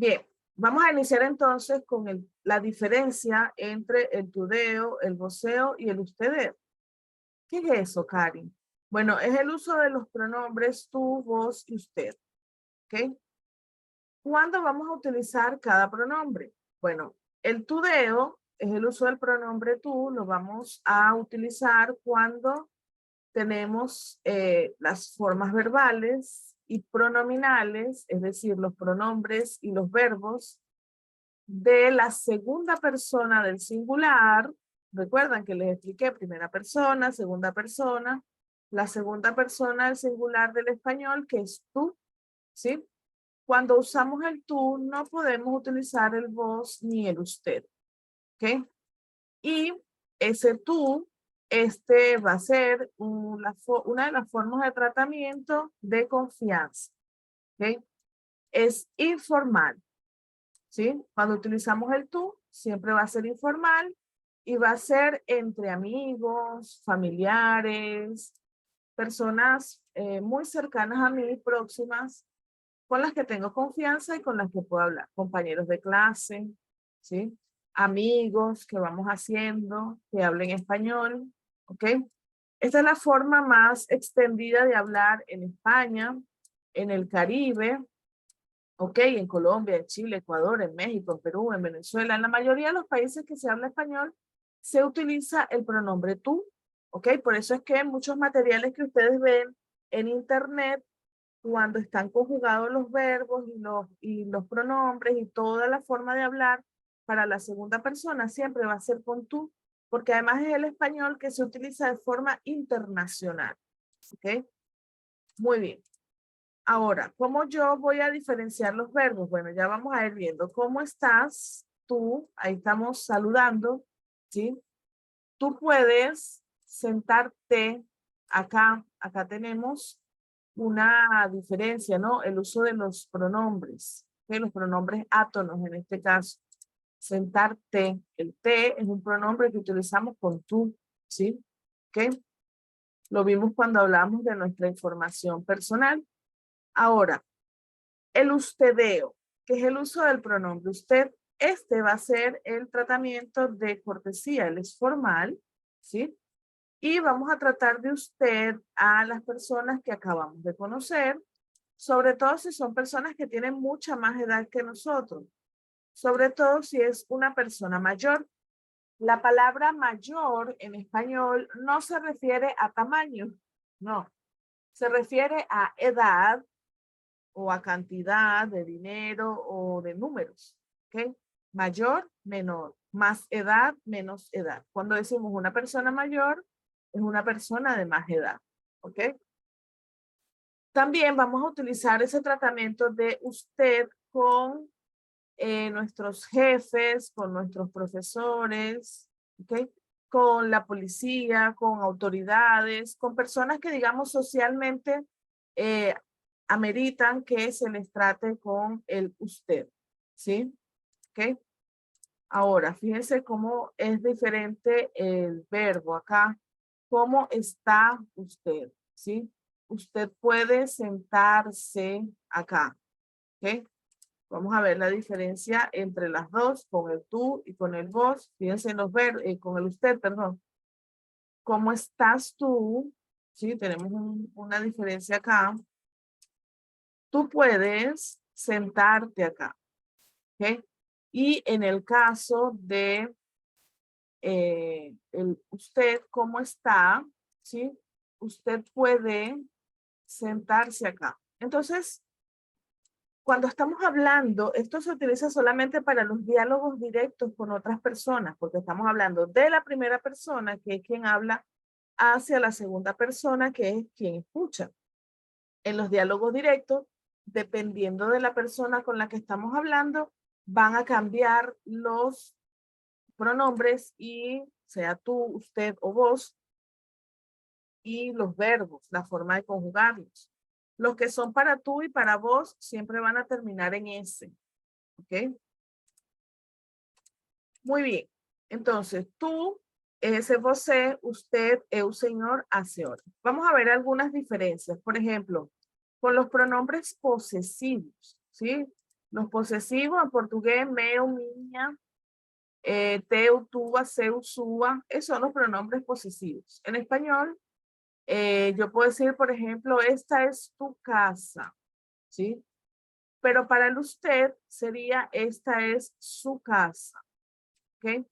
Bien, vamos a iniciar entonces con la diferencia entre el tudeo, el voseo y el ustedeo. ¿Qué es eso, Karin? Bueno, es el uso de los pronombres tú, vos y usted. ¿Ok? ¿Cuándo vamos a utilizar cada pronombre? Bueno, el tudeo es el uso del pronombre tú, lo vamos a utilizar cuando tenemos las formas verbales y pronominales, es decir, los pronombres y los verbos de la segunda persona del singular. Recuerdan que les expliqué primera persona, segunda persona, la segunda persona del singular del español, que es tú, ¿sí? Cuando usamos el tú, no podemos utilizar el vos ni el usted, ¿ok? Y ese tú, va a ser una de las formas de tratamiento de confianza, ¿ok? Es informal, ¿sí? Cuando utilizamos el tú, siempre va a ser informal y va a ser entre amigos, familiares, personas muy cercanas a mí, próximas, con las que tengo confianza y con las que puedo hablar. Compañeros de clase, ¿sí? Amigos que vamos haciendo, que hablen español, ¿ok? Esta es la forma más extendida de hablar en España, en el Caribe, ¿ok? En Colombia, en Chile, Ecuador, en México, en Perú, en Venezuela. En la mayoría de los países que se habla español, se utiliza el pronombre tú, ¿ok? Por eso es que en muchos materiales que ustedes ven en internet, cuando están conjugados los verbos y los pronombres y toda la forma de hablar para la segunda persona siempre va a ser con tú, porque además es el español que se utiliza de forma internacional. ¿Ok? Muy bien. Ahora, ¿cómo yo voy a diferenciar los verbos? Bueno, ya vamos a ir viendo. ¿Cómo estás tú? Ahí estamos saludando, ¿sí? Tú puedes sentarte acá. Acá tenemos una diferencia, ¿no? El uso de los pronombres, ¿okay? Los pronombres átonos en este caso. Sentarte, el te es un pronombre que utilizamos con tú, ¿sí? ¿Ok? Lo vimos cuando hablamos de nuestra información personal. Ahora, el ustedeo, que es el uso del pronombre usted, este va a ser el tratamiento de cortesía, él es formal, ¿sí? Y vamos a tratar de usted a las personas que acabamos de conocer, sobre todo si son personas que tienen mucha más edad que nosotros, sobre todo si es una persona mayor. La palabra mayor en español no se refiere a tamaño, no, se refiere a edad o a cantidad de dinero o de números, ¿ok? Mayor, menor, más edad, menos edad. Cuando decimos una persona mayor, es una persona de más edad, ¿ok? También vamos a utilizar ese tratamiento de usted con nuestros jefes, con nuestros profesores, ¿okay? Con la policía, con autoridades, con personas que digamos socialmente eh, ameritan que se les trate con el usted, ¿sí? ¿Ok? Ahora, fíjense cómo es diferente el verbo acá. ¿Cómo está usted? ¿Sí? Usted puede sentarse acá, ¿ok? Vamos a ver la diferencia entre las dos, con el tú y con el vos. Fíjense en los verbos, con el usted, perdón. ¿Cómo estás tú? Sí, tenemos una diferencia acá. Tú puedes sentarte acá, ¿ok? Y en el caso de usted, ¿cómo está? ¿Sí? Usted puede sentarse acá. Entonces, cuando estamos hablando, esto se utiliza solamente para los diálogos directos con otras personas, porque estamos hablando de la primera persona, que es quien habla, hacia la segunda persona, que es quien escucha. En los diálogos directos, dependiendo de la persona con la que estamos hablando, van a cambiar los pronombres y sea tú, usted o vos, y los verbos, la forma de conjugarlos. Los que son para tú y para vos siempre van a terminar en S. ¿Ok? Muy bien. Entonces, tú, ese você, usted, eu, señor, a senhora. Vamos a ver algunas diferencias. Por ejemplo, con los pronombres posesivos, ¿sí? Los posesivos en portugués, meu, minha, teu, tua, seu, sua, esos son los pronombres posesivos. En español, yo puedo decir, por ejemplo, esta es tu casa, ¿sí? Pero para el usted sería, esta es su casa, ¿ok?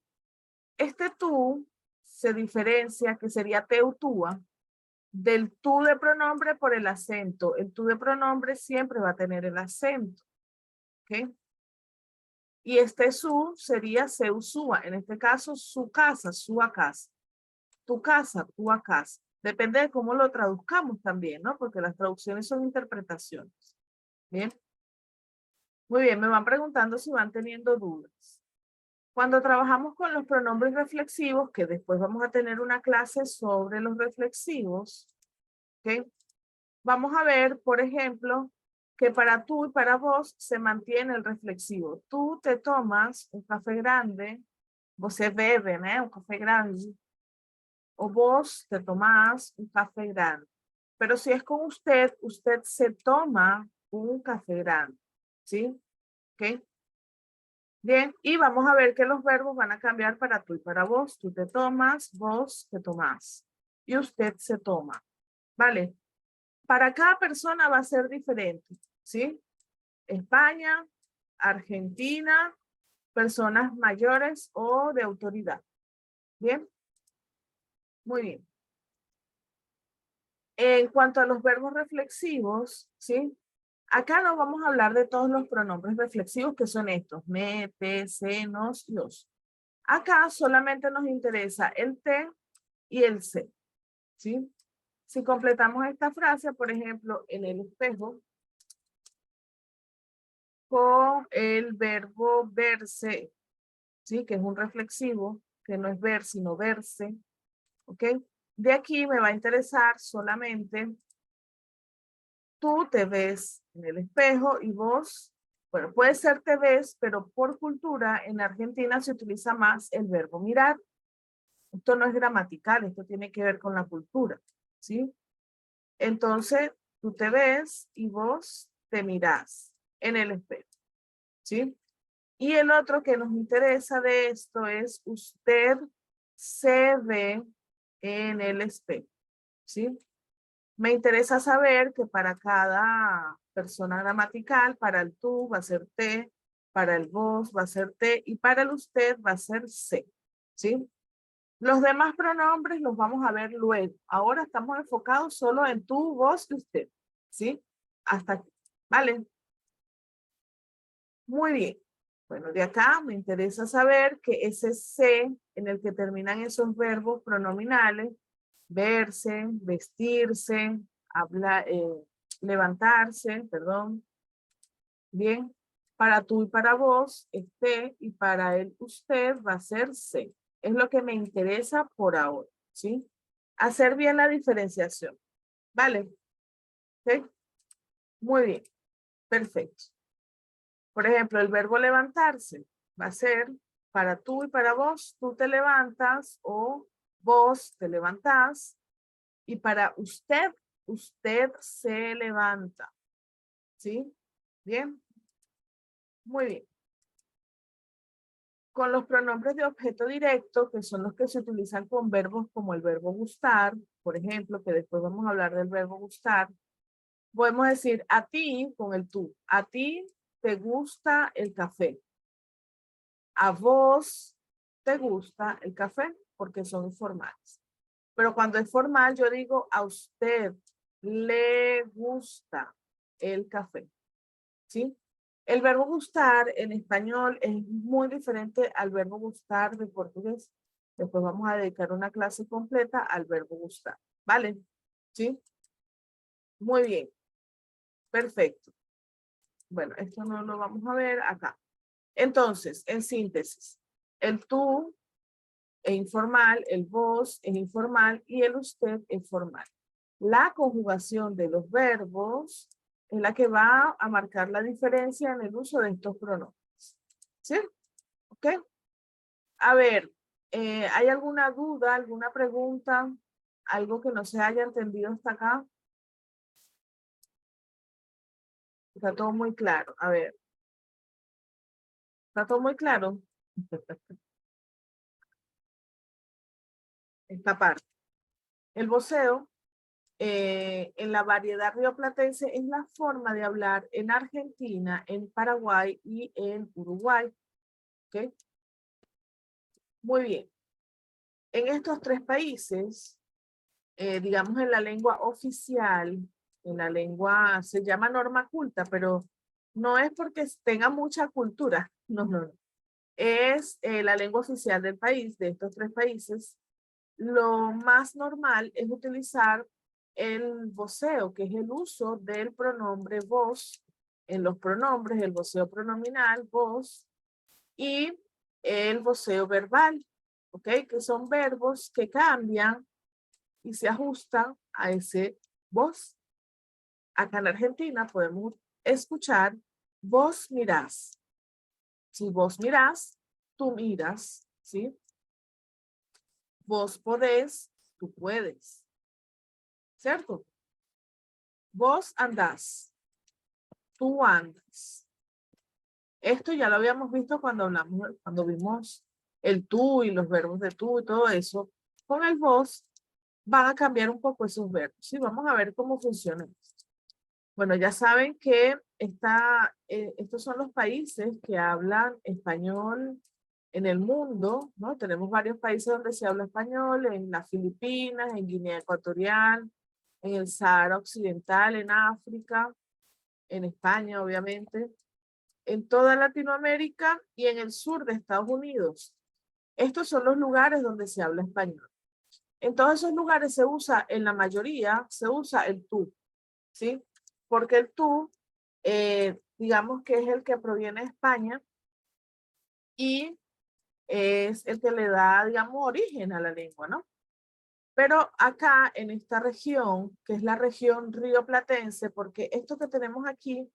Este tú se diferencia, que sería teu, tua, del tú de pronombre por el acento. El tú de pronombre siempre va a tener el acento, ¿ok? Y este su sería seu, sua. En este caso, su casa, sua casa. Tu casa, tua casa. Depende de cómo lo traduzcamos también, ¿no? Porque las traducciones son interpretaciones. Bien. Muy bien, me van preguntando si van teniendo dudas. Cuando trabajamos con los pronombres reflexivos, que después vamos a tener una clase sobre los reflexivos, ¿ok? Vamos a ver, por ejemplo, que para tú y para vos se mantiene el reflexivo. Tú te tomas un café grande, você bebe, ¿no? Un café grande. O vos te tomás un café grande. Pero si es con usted, usted se toma un café grande, ¿sí? ¿Ok? Bien, y vamos a ver que los verbos van a cambiar para tú y para vos. Tú te tomas, vos te tomás. Y usted se toma, ¿vale? Para cada persona va a ser diferente, ¿sí? España, Argentina, personas mayores o de autoridad. Bien, muy bien. En cuanto a los verbos reflexivos, ¿sí? Acá no vamos a hablar de todos los pronombres reflexivos que son estos, me, te, se, nos y os. Acá solamente nos interesa el te y el se, ¿sí? Si completamos esta frase, por ejemplo, en el espejo, con el verbo verse, ¿sí? Que es un reflexivo, que no es ver, sino verse, ¿ok? De aquí me va a interesar solamente tú te ves en el espejo y vos, bueno, puede ser te ves, pero por cultura en Argentina se utiliza más el verbo mirar. Esto no es gramatical, esto tiene que ver con la cultura, ¿sí? Entonces, tú te ves y vos te mirás en el espejo, ¿sí? Y el otro que nos interesa de esto es usted se ve en el espejo, ¿sí? Me interesa saber que para cada persona gramatical, para el tú va a ser te, para el vos va a ser te y para el usted va a ser se, ¿sí? Los demás pronombres los vamos a ver luego. Ahora estamos enfocados solo en tú, vos y usted, ¿sí? Hasta aquí, ¿vale? Muy bien. Bueno, de acá me interesa saber que ese se en el que terminan esos verbos pronominales, verse, vestirse, hablar, levantarse, perdón. Bien, para tú y para vos, este, y para él, usted va a ser se. Es lo que me interesa por ahora, ¿sí? Hacer bien la diferenciación. ¿Vale? ¿Ok? Muy bien, perfecto. Por ejemplo, el verbo levantarse va a ser para tú y para vos, tú te levantas o vos te levantás. Y para usted, usted se levanta. ¿Sí? Bien, muy bien. Con los pronombres de objeto directo, que son los que se utilizan con verbos como el verbo gustar, por ejemplo, que después vamos a hablar del verbo gustar, podemos decir a ti con el tú. A ti te gusta el café. A vos te gusta el café porque son informales. Pero cuando es formal, yo digo a usted le gusta el café. ¿Sí? El verbo gustar en español es muy diferente al verbo gustar de portugués. Después vamos a dedicar una clase completa al verbo gustar. ¿Vale? ¿Sí? Muy bien. Perfecto. Bueno, esto no lo vamos a ver acá. Entonces, en síntesis, el tú es informal, el vos es informal y el usted es formal. La conjugación de los verbos es la que va a marcar la diferencia en el uso de estos pronombres. ¿Sí? ¿Ok? A ver, ¿hay alguna duda, alguna pregunta? ¿Algo que no se haya entendido hasta acá? Está todo muy claro. A ver. ¿Está todo muy claro? Esta parte. El voceo en la variedad rioplatense es la forma de hablar en Argentina, en Paraguay y en Uruguay. ¿Ok? Muy bien. En estos tres países, digamos en la lengua oficial, en la lengua, se llama norma culta, pero no es porque tenga mucha cultura, no, no, no. Es la lengua oficial del país, de estos tres países. Lo más normal es utilizar el voceo, que es el uso del pronombre vos en los pronombres, el voceo pronominal, vos, y el voceo verbal, ¿ok? Que son verbos que cambian y se ajustan a ese vos. Acá en Argentina podemos escuchar vos mirás. Si vos mirás, tú miras, ¿sí? Vos podés, tú puedes, ¿cierto? Vos andás, tú andas. Esto ya lo habíamos visto cuando hablamos, cuando vimos el tú y los verbos de tú y todo eso. Con el vos van a cambiar un poco esos verbos. ¿Sí? Vamos a ver cómo funciona esto. Bueno, ya saben que estos son los países que hablan español en el mundo, ¿no? Tenemos varios países donde se habla español, en las Filipinas, en Guinea Ecuatorial, en el Sahara Occidental, en África, en España, obviamente, en toda Latinoamérica y en el sur de Estados Unidos. Estos son los lugares donde se habla español. En todos esos lugares se usa, en la mayoría, se usa el tú, ¿sí? Porque el tú, digamos que es el que proviene de España y es el que le da, digamos, origen a la lengua, ¿no? Pero acá en esta región, que es la región rioplatense, porque esto que tenemos aquí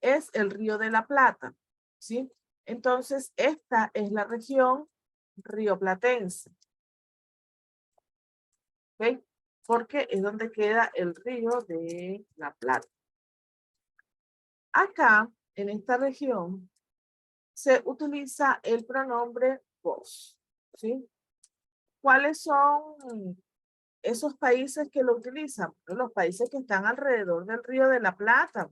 es el Río de la Plata, ¿sí? Entonces, esta es la región rioplatense, ¿ok? Porque es donde queda el Río de la Plata. Acá, en esta región, se utiliza el pronombre vos, ¿sí? ¿Cuáles son esos países que lo utilizan? Los países que están alrededor del Río de la Plata,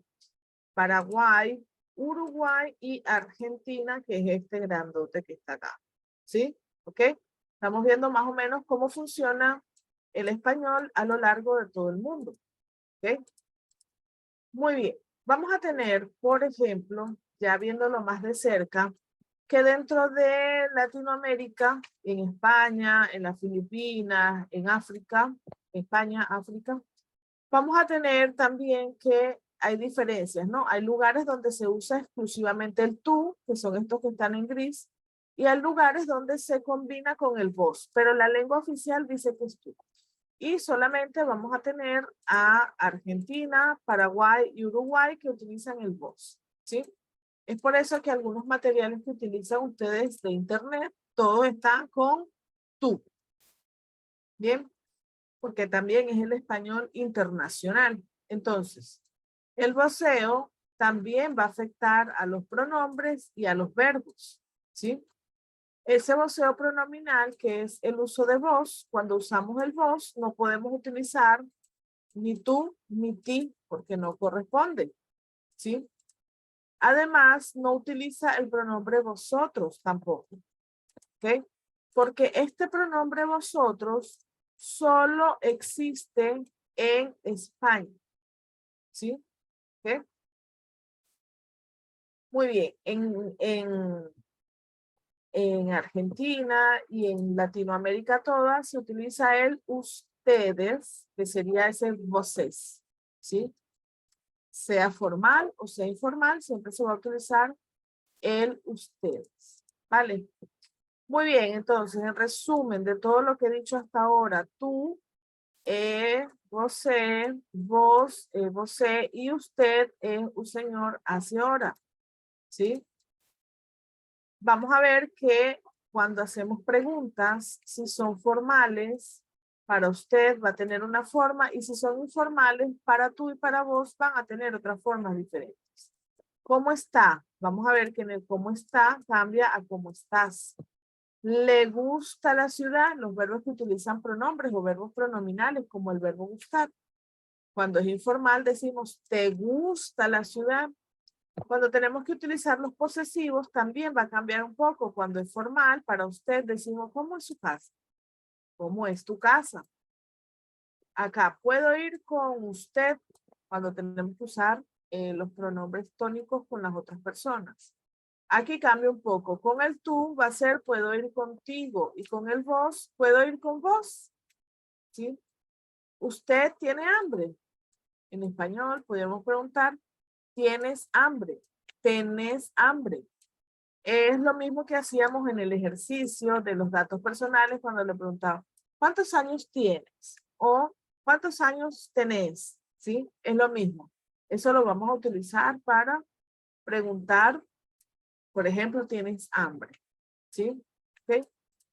Paraguay, Uruguay y Argentina, que es este grandote que está acá, ¿sí? ¿Ok? Estamos viendo más o menos cómo funciona el español a lo largo de todo el mundo, ¿ok? Muy bien. Vamos a tener, por ejemplo, ya viéndolo más de cerca, que dentro de Latinoamérica, en España, en las Filipinas, en África, España, África, vamos a tener también que hay diferencias, ¿no? Hay lugares donde se usa exclusivamente el tú, que son estos que están en gris, y hay lugares donde se combina con el vos, pero la lengua oficial dice que es tú. Y solamente vamos a tener a Argentina, Paraguay y Uruguay que utilizan el vos, ¿sí? Es por eso que algunos materiales que utilizan ustedes de internet, todo está con tú. Bien, porque también es el español internacional. Entonces, el voceo también va a afectar a los pronombres y a los verbos, ¿sí? Ese voceo pronominal, que es el uso de vos, cuando usamos el vos, no podemos utilizar ni tú ni ti, porque no corresponde, ¿sí? Además, no utiliza el pronombre vosotros tampoco, ¿ok? Porque este pronombre vosotros solo existe en España, ¿sí? ¿Ok? Muy bien, en Argentina y en Latinoamérica toda se utiliza el ustedes, que sería ese vocés, ¿sí? Sea formal o sea informal, siempre se va a utilizar el ustedes, ¿vale? Muy bien, entonces, en resumen de todo lo que he dicho hasta ahora, tú, você, vos, você y usted es un señor hace hora, ¿sí? Vamos a ver que cuando hacemos preguntas, si son formales, para usted va a tener una forma y si son informales, para tú y para vos van a tener otras formas diferentes. ¿Cómo está? vamos a ver que en el cómo está cambia a cómo estás. ¿Le gusta la ciudad? Los verbos que utilizan pronombres o verbos pronominales, como el verbo gustar. Cuando es informal decimos, ¿te gusta la ciudad? Cuando tenemos que utilizar los posesivos también va a cambiar un poco. Cuando es formal, para usted decimos, ¿cómo es su casa? ¿Cómo es tu casa? Acá, ¿puedo ir con usted? Cuando tenemos que usar los pronombres tónicos con las otras personas. Aquí cambia un poco. Con el tú va a ser puedo ir contigo y con el vos puedo ir con vos. ¿Sí? ¿Usted tiene hambre? En español podemos preguntar, ¿tienes hambre? ¿Tenés hambre? Es lo mismo que hacíamos en el ejercicio de los datos personales cuando le preguntaba, ¿cuántos años tienes? O ¿cuántos años tenés? ¿Sí? Es lo mismo. Eso lo vamos a utilizar para preguntar, por ejemplo, ¿tienes hambre? ¿Sí? ¿Okay?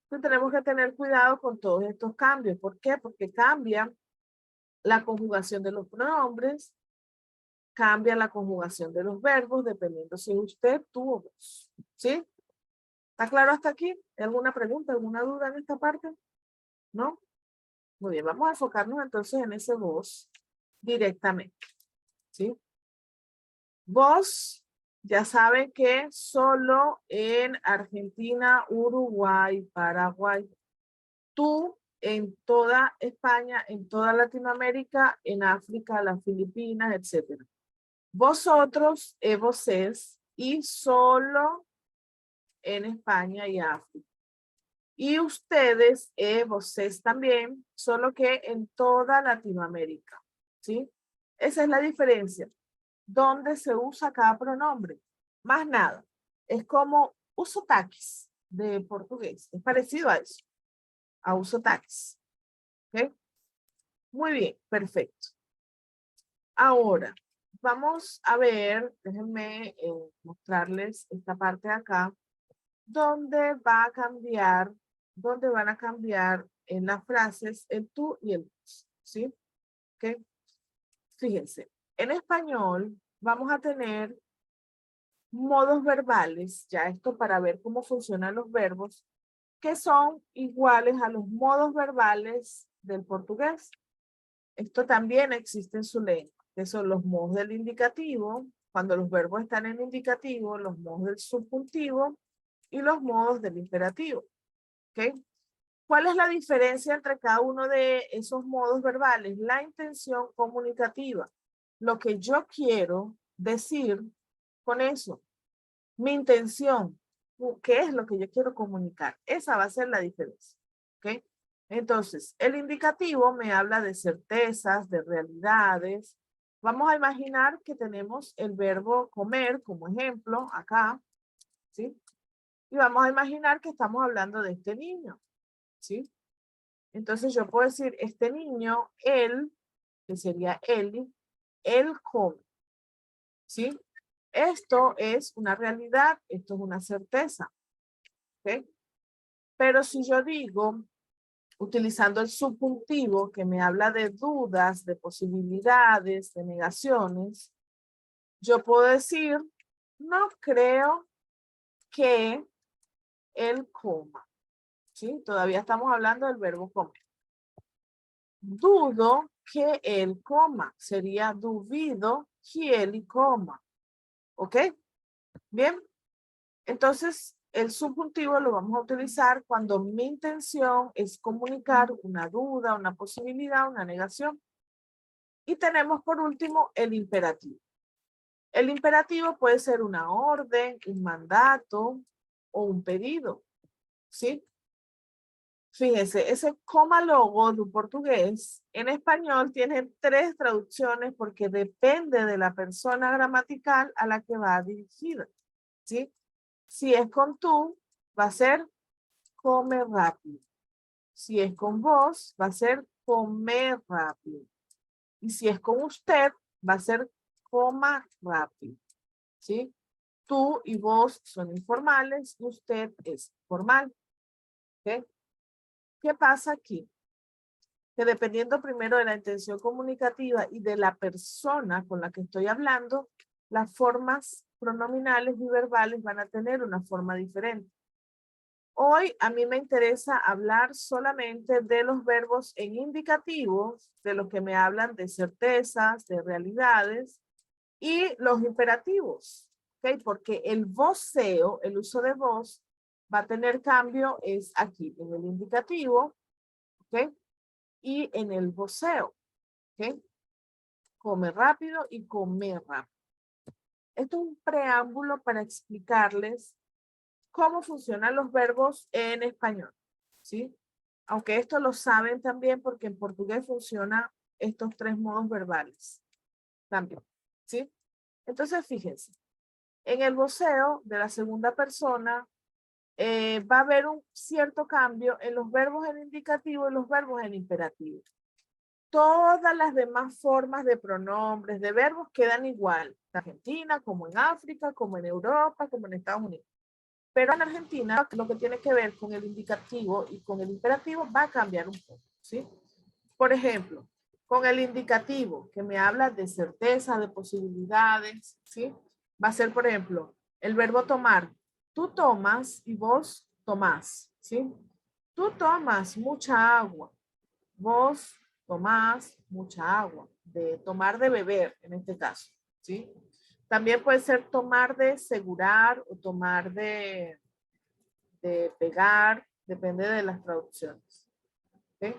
Entonces tenemos que tener cuidado con todos estos cambios. ¿Por qué? Porque cambia la conjugación de los pronombres, cambia la conjugación de los verbos, dependiendo si es usted, tú o vos. ¿Sí? ¿Está claro hasta aquí? ¿Hay alguna pregunta, alguna duda en esta parte? ¿No? Muy bien, vamos a enfocarnos entonces en ese vos directamente. ¿Sí? Vos ya saben que solo en Argentina, Uruguay, Paraguay, tú en toda España, en toda Latinoamérica, en África, las Filipinas, etc. Vosotros, vocés, y solo en España y África. Y ustedes, vocés también, solo que en toda Latinoamérica. ¿Sí? Esa es la diferencia. ¿Dónde se usa cada pronombre? Más nada. Es como uso taquis de portugués. Es parecido a eso. A uso taquis. ¿Ok? Muy bien, perfecto. Ahora, vamos a ver, déjenme mostrarles esta parte de acá, donde va a cambiar, donde van a cambiar en las frases el tú y el vos, ¿sí? ¿Ok? Fíjense, en español vamos a tener modos verbales, ya esto para ver cómo funcionan los verbos, que son iguales a los modos verbales del portugués. Esto también existe en su lengua, que son los modos del indicativo, cuando los verbos están en indicativo, los modos del subjuntivo y los modos del imperativo. ¿Ok? ¿Cuál es la diferencia entre cada uno de esos modos verbales? La intención comunicativa. Lo que yo quiero decir con eso. Mi intención. ¿Qué es lo que yo quiero comunicar? Esa va a ser la diferencia. ¿Ok? Entonces, el indicativo me habla de certezas, de realidades. Vamos a imaginar que tenemos el verbo comer como ejemplo acá, ¿sí? Y vamos a imaginar que estamos hablando de este niño, ¿sí? Entonces yo puedo decir, este niño, él, que sería él come, ¿sí? Esto es una realidad, esto es una certeza, ¿ok? Pero si yo digo, utilizando el subjuntivo que me habla de dudas, de posibilidades, de negaciones, yo puedo decir, no creo que él coma, ¿sí? Todavía estamos hablando del verbo comer. Dudo que él coma, sería duvido que él coma, ¿ok? Bien, entonces el subjuntivo lo vamos a utilizar cuando mi intención es comunicar una duda, una posibilidad, una negación. Y tenemos por último el imperativo. El imperativo puede ser una orden, un mandato o un pedido, ¿sí? Fíjense, ese coma logo do portugués en español tiene 3 traducciones porque depende de la persona gramatical a la que va dirigida, ¿sí? Si es con tú, va a ser come rápido. Si es con vos, va a ser comer rápido. Y si es con usted, va a ser coma rápido, ¿sí? Tú y vos son informales, usted es formal, ¿ok? ¿Qué pasa aquí? Que dependiendo primero de la intención comunicativa y de la persona con la que estoy hablando, las formas pronominales biverbales van a tener una forma diferente. Hoy a mí me interesa hablar solamente de los verbos en indicativo, de los que me hablan de certezas, de realidades, y los imperativos, ¿ok? Porque el voceo, el uso de voz, va a tener cambio es aquí, en el indicativo, ¿ok? Y en el voceo, ¿ok? Come rápido y comer rápido. Esto es un preámbulo para explicarles cómo funcionan los verbos en español, ¿sí? Aunque esto lo saben también porque en portugués funcionan estos tres modos verbales también, ¿sí? Entonces, fíjense, en el voceo de la segunda persona va a haber un cierto cambio en los verbos en indicativo y los verbos en imperativo. Todas las demás formas de pronombres, de verbos quedan igual, en Argentina, como en África, como en Europa, como en Estados Unidos. Pero en Argentina, lo que tiene que ver con el indicativo y con el imperativo va a cambiar un poco, ¿sí? Por ejemplo, con el indicativo, que me habla de certeza, de posibilidades, ¿sí? Va a ser, por ejemplo, el verbo tomar. Tú tomas y vos tomás, ¿sí? Tú tomas mucha agua. Vos tomás mucha agua. De tomar de beber, en este caso, ¿sí? También puede ser tomar de asegurar o tomar de pegar, depende de las traducciones. ¿Okay?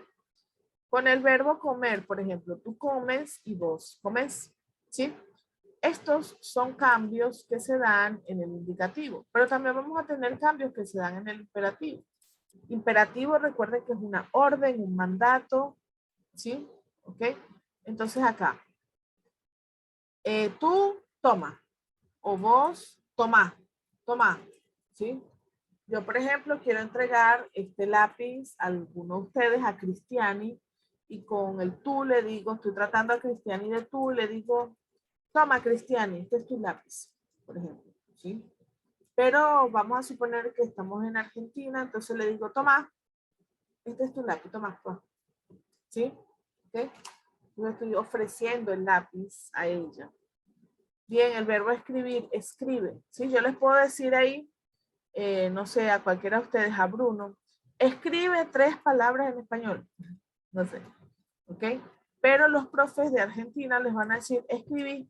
Con el verbo comer, por ejemplo, tú comes y vos comes, ¿sí? Estos son cambios que se dan en el indicativo, pero también vamos a tener cambios que se dan en el imperativo. Imperativo, recuerden que es una orden, un mandato, ¿sí? ¿Ok? Entonces acá, tú toma, o vos toma, ¿sí? Yo, por ejemplo, quiero entregar este lápiz a alguno de ustedes, a Cristiani, y con el tú le digo, estoy tratando a Cristiani de tú, le digo, toma Cristiani, este es tu lápiz, por ejemplo, ¿sí? Pero vamos a suponer que estamos en Argentina, entonces le digo, toma, este es tu lápiz, toma, toma. ¿Sí? ¿Ok? Yo estoy ofreciendo el lápiz a ella. Bien, el verbo escribir, escribe. ¿Sí? Yo les puedo decir ahí, no sé, a cualquiera de ustedes, a Bruno, escribe 3 palabras en español. No sé. ¿Ok? Pero los profes de Argentina les van a decir, escribí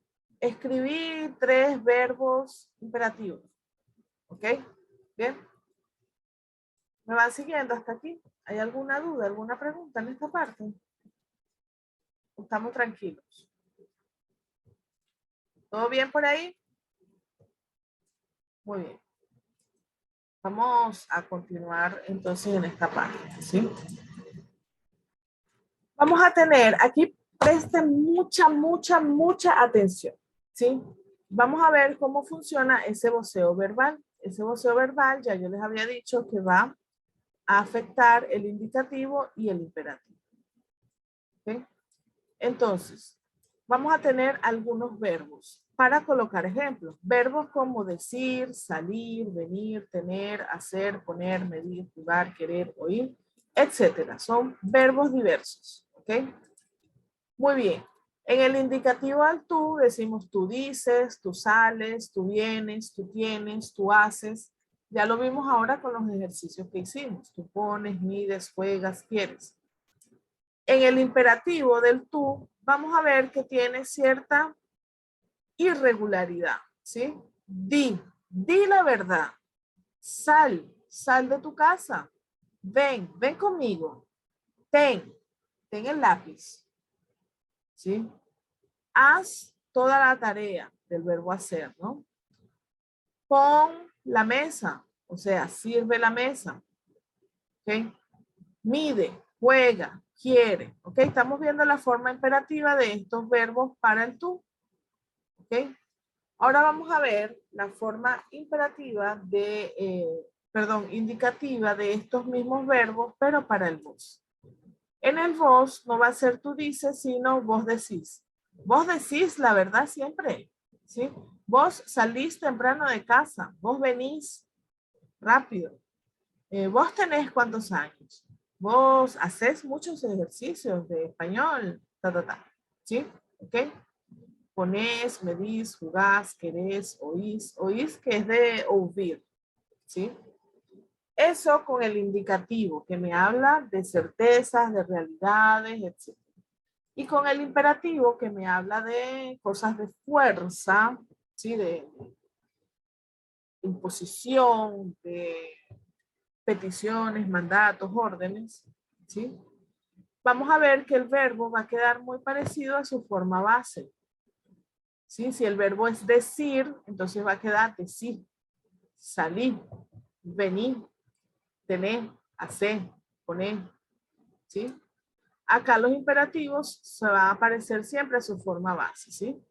3 verbos imperativos. ¿Ok? Bien. ¿Me van siguiendo hasta aquí? ¿Hay alguna duda, alguna pregunta en esta parte? Estamos tranquilos. ¿Todo bien por ahí? Muy bien. Vamos a continuar entonces en esta parte, ¿sí? Vamos a tener, aquí presten mucha atención, ¿sí? Vamos a ver cómo funciona ese voceo verbal. Ese voceo verbal, ya yo les había dicho que va a afectar el indicativo y el imperativo. ¿Okay? Entonces, vamos a tener algunos verbos para colocar ejemplos. Verbos como decir, salir, venir, tener, hacer, poner, medir, jugar, querer, oír, etcétera. Son verbos diversos. ¿Ok? Muy bien. En el indicativo al tú decimos tú dices, tú sales, tú vienes, tú tienes, tú haces. Ya lo vimos ahora con los ejercicios que hicimos. Tú pones, mides, juegas, quieres. En el imperativo del tú, vamos a ver que tiene cierta irregularidad, ¿sí? Di la verdad. Sal de tu casa. Ven conmigo. Ten el lápiz, ¿sí? Haz toda la tarea del verbo hacer, ¿no? Pon la mesa, o sea, sirve la mesa, ¿ok? Mide, juega, quiere, ¿ok? Estamos viendo la forma imperativa de estos verbos para el tú, ¿ok? Ahora vamos a ver la forma imperativa indicativa de estos mismos verbos, pero para el vos. En el vos no va a ser tú dices, sino vos decís. Vos decís la verdad siempre, ¿sí? Vos salís temprano de casa, vos venís rápido. Vos tenés cuántos años. Vos haces muchos ejercicios de español, ¿sí? ¿Ok? Ponés, medís, jugás, querés, oís. Oís que es de oír, ¿sí? Eso con el indicativo, que me habla de certezas, de realidades, etc. Y con el imperativo, que me habla de cosas de fuerza, ¿sí? De imposición, de peticiones, mandatos, órdenes, ¿sí? Vamos a ver que el verbo va a quedar muy parecido a su forma base, ¿sí? Si el verbo es decir, entonces va a quedar decir, salir, venir, tener, hacer, poner, ¿sí? Acá los imperativos se van a parecer siempre a su forma base, ¿sí?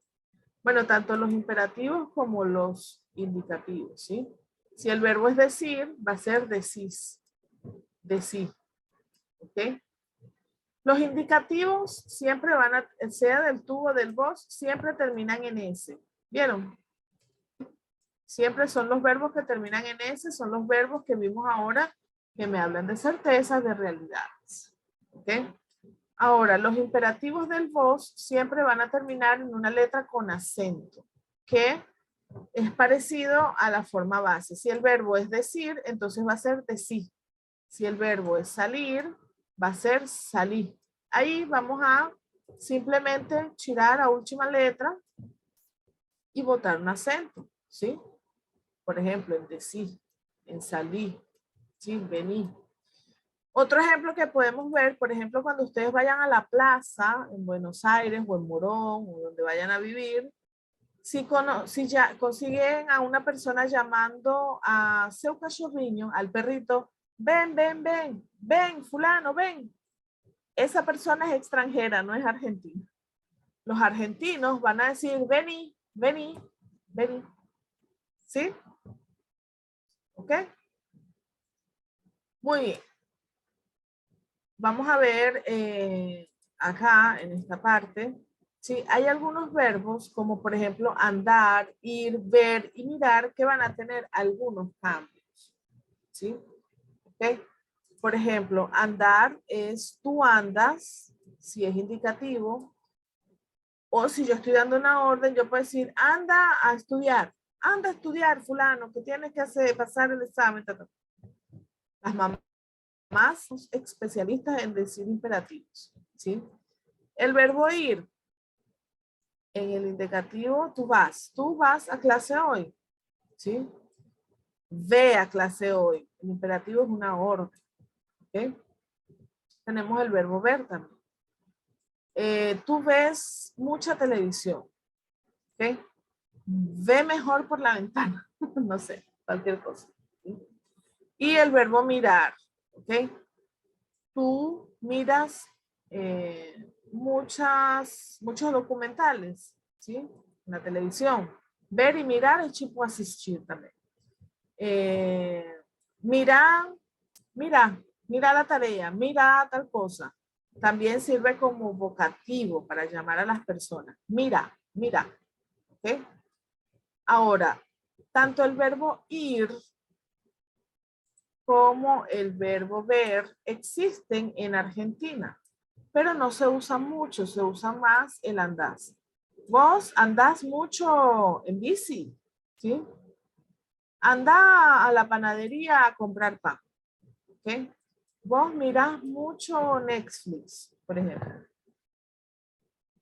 Bueno, tanto los imperativos como los indicativos, ¿sí? Si el verbo es decir, va a ser decís, decir, ¿ok? Los indicativos siempre van a, sea del tú o del vos, siempre terminan en S. ¿Vieron? Siempre son los verbos que terminan en S, son los verbos que vimos ahora que me hablan de certezas, de realidades. ¿Ok? Ahora, los imperativos del vos siempre van a terminar en una letra con acento, que es parecido a la forma base. Si el verbo es decir, entonces va a ser decir. Si el verbo es salir, va a ser salir. Ahí vamos a simplemente girar a última letra y botar un acento, ¿sí? Por ejemplo, en decir, en salir, ¿sí? Venir. Otro ejemplo que podemos ver, por ejemplo, cuando ustedes vayan a la plaza en Buenos Aires o en Morón o donde vayan a vivir, si ya consiguen a una persona llamando a seu cachorrinho, al perrito, ven, ven, ven, ven, fulano, ven. Esa persona es extranjera, no es argentina. Los argentinos van a decir, vení, vení, vení. ¿Sí? ¿Ok? Muy bien. Vamos a ver acá en esta parte. Sí, hay algunos verbos como por ejemplo andar, ir, ver y mirar que van a tener algunos cambios. ¿Sí? ¿Ok? Por ejemplo, andar es tú andas, si es indicativo. O si yo estoy dando una orden, yo puedo decir, anda a estudiar, fulano, que tienes que hacer, pasar el examen. Las mamás son especialistas en decir imperativos, ¿sí? El verbo ir, en el indicativo, tú vas a clase hoy, ¿sí? Ve a clase hoy. El imperativo es una orden, ¿ok? Tenemos el verbo ver también. Tú ves mucha televisión, ¿ok? Ve mejor por la ventana, no sé, cualquier cosa. ¿Sí? Y el verbo mirar, ¿ok? Tú miras muchos documentales, ¿sí? En la televisión. Ver y mirar es tipo asistir también. Mira, mira la tarea, mira tal cosa. También sirve como vocativo para llamar a las personas. Mira, mira. ¿Ok? Ahora, tanto el verbo ir como el verbo ver existen en Argentina, pero no se usa mucho, se usa más el andás. Vos andás mucho en bici, ¿sí? Anda a la panadería a comprar pan, ¿ok? Vos mirás mucho Netflix, por ejemplo.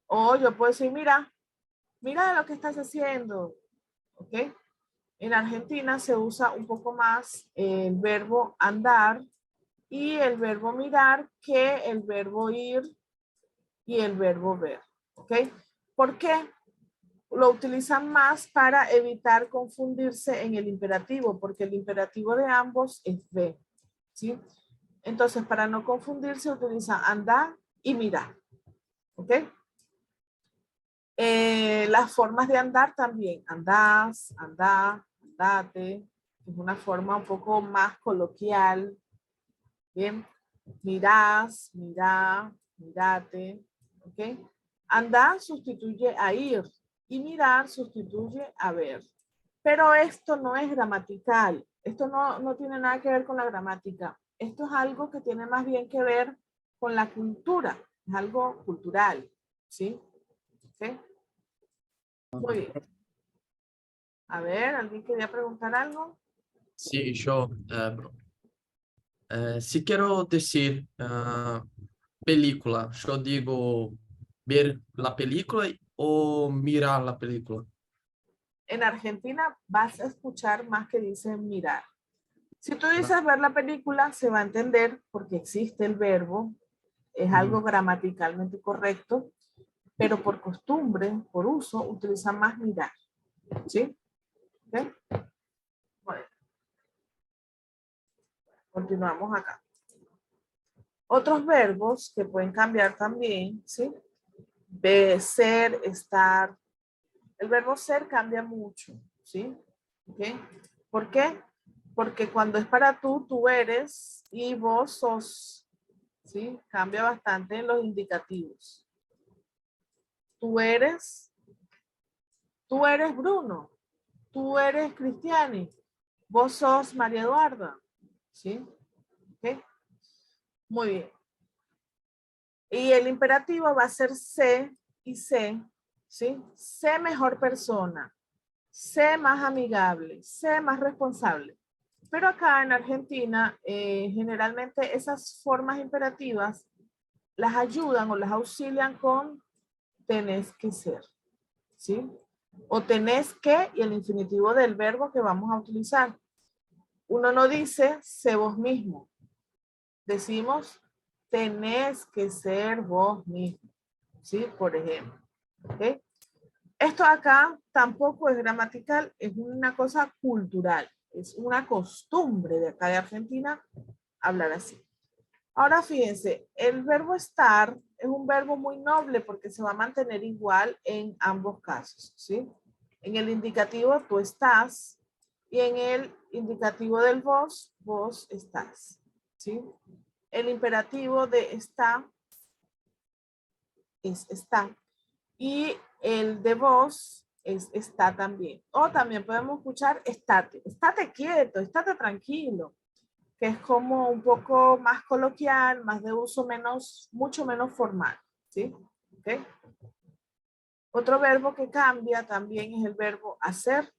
O yo puedo decir, mira lo que estás haciendo, ¿ok? En Argentina se usa un poco más el verbo andar y el verbo mirar que el verbo ir y el verbo ver. ¿Ok? ¿Por qué? Lo utilizan más para evitar confundirse en el imperativo, porque el imperativo de ambos es ve. ¿Sí? Entonces, para no confundirse, utiliza andar y mirar. ¿Ok? Las formas de andar también. Andás, andá, andate. Es una forma un poco más coloquial. Bien. Mirás, mirá, mirate. ¿Ok? Andar sustituye a ir y mirar sustituye a ver. Pero esto no es gramatical. Esto no tiene nada que ver con la gramática. Esto es algo que tiene más bien que ver con la cultura. Es algo cultural. ¿Sí? ¿Ok? Muy bien. A ver, ¿alguien quería preguntar algo? Sí, yo, si quiero decir película, yo digo ver la película o mirar la película. En Argentina vas a escuchar más que dicen mirar. Si tú Va. dices ver la película, se va a entender porque existe el verbo, es algo Ujú. gramaticalmente correcto, pero por costumbre, por uso, utilizan más mirar. ¿Sí? ¿Okay? Bueno, continuamos acá. Otros verbos que pueden cambiar también, ¿sí? De ser, estar. El verbo ser cambia mucho, ¿sí? ¿Okay? ¿Por qué? Porque cuando es para tú eres y vos sos, ¿sí? Cambia bastante en los indicativos. Tú eres Bruno, tú eres Cristiani, vos sos María Eduarda, ¿sí? ¿Okay? Muy bien. Y el imperativo va a ser sé y sé, ¿sí? Sé mejor persona, sé más amigable, sé más responsable. Pero acá en Argentina, generalmente esas formas imperativas las ayudan o las auxilian con tenés que ser, ¿sí? O tenés que y el infinitivo del verbo que vamos a utilizar. Uno no dice sé vos mismo. Decimos tenés que ser vos mismo, ¿sí? Por ejemplo, ¿ok? Esto acá tampoco es gramatical, es una cosa cultural, es una costumbre de acá de Argentina hablar así. Ahora fíjense, el verbo estar es un verbo muy noble porque se va a mantener igual en ambos casos, ¿sí? En el indicativo tú estás y en el indicativo del vos, vos estás, ¿sí? El imperativo de está es está y el de vos es está también. O también podemos escuchar estate quieto, estate tranquilo, que es como un poco más coloquial, más de uso mucho menos formal, ¿sí? ¿Okay? Otro verbo que cambia también es el verbo hacer,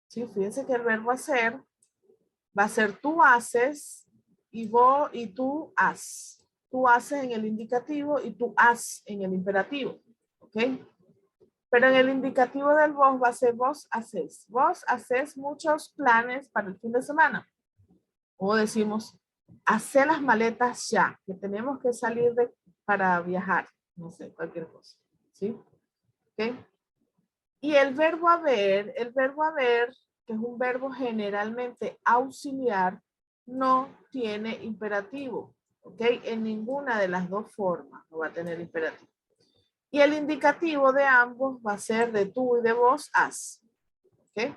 ¿sí? Fíjense que el verbo hacer va a ser tú haces y vos y tú has. Tú haces en el indicativo y tú has en el imperativo, ¿ok? Pero en el indicativo del vos va a ser vos haces. Vos haces muchos planes para el fin de semana. O decimos, hacer las maletas ya, que tenemos que salir para viajar. No sé, cualquier cosa. ¿Sí? ¿Ok? Y el verbo haber, que es un verbo generalmente auxiliar, no tiene imperativo. ¿Ok? En ninguna de las dos formas no va a tener imperativo. Y el indicativo de ambos va a ser de tú y de vos, has. ¿Ok?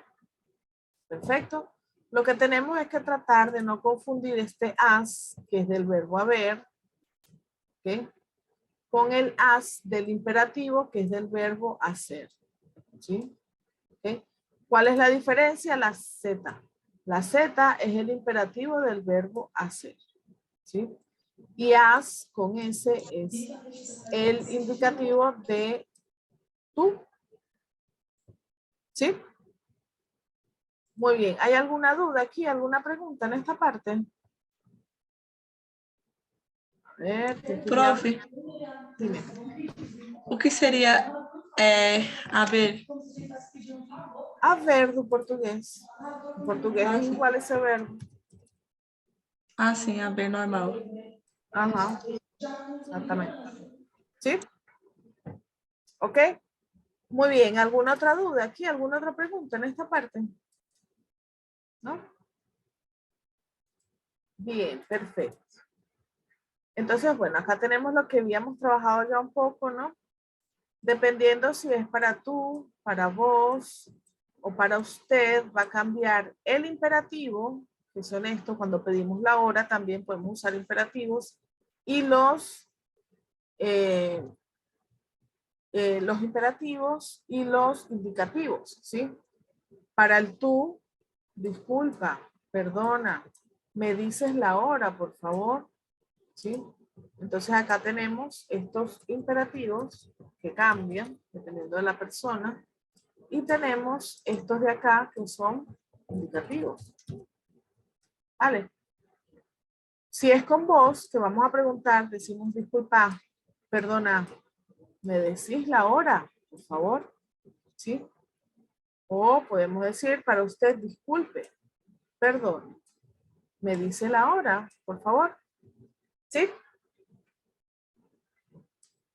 Perfecto. Lo que tenemos es que tratar de no confundir este as, que es del verbo haber, ¿ok? Con el as del imperativo, que es del verbo hacer. ¿Sí? ¿Ok? ¿Cuál es la diferencia? La Z. La Z es el imperativo del verbo hacer. ¿Sí? Y as con S es el indicativo de tú. ¿Sí? Muy bien. ¿Hay alguna duda aquí? ¿Alguna pregunta en esta parte? A ver, ¿quién quería? Profe, Dime. o que seria haver? Haber do português. Em português é igual esse verbo. Ah, sim, haver normal. Ajá, exactamente. ¿Sí? ¿Ok? Muy bien. ¿Alguna otra duda aquí? ¿Alguna otra pregunta en esta parte? ¿No? Bien, perfecto. Entonces, bueno, acá tenemos lo que habíamos trabajado ya un poco, ¿no? Dependiendo si es para tú, para vos o para usted, va a cambiar el imperativo, que son estos, cuando pedimos la hora también podemos usar imperativos, y los imperativos y los indicativos, ¿sí? Para el tú, disculpa, perdona, me dices la hora, por favor, ¿sí? Entonces acá tenemos estos imperativos que cambian dependiendo de la persona Y tenemos estos de acá que son indicativos. ¿Vale? Si es con vos, te vamos a preguntar, decimos disculpa, perdona, ¿me decís la hora, por favor? ¿Sí? O podemos decir para usted, disculpe, perdón, ¿me dice la hora, por favor? ¿Sí?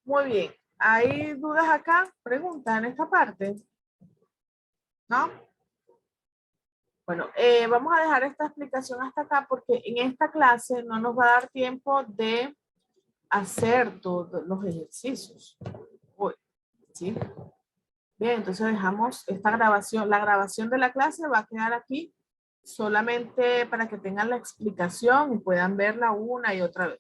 Muy bien. ¿Hay dudas acá? Preguntas en esta parte. ¿No? Bueno, vamos a dejar esta explicación hasta acá porque en esta clase no nos va a dar tiempo de hacer todos los ejercicios. Uy, ¿sí? Bien, entonces dejamos esta grabación. La grabación de la clase va a quedar aquí solamente para que tengan la explicación y puedan verla una y otra vez.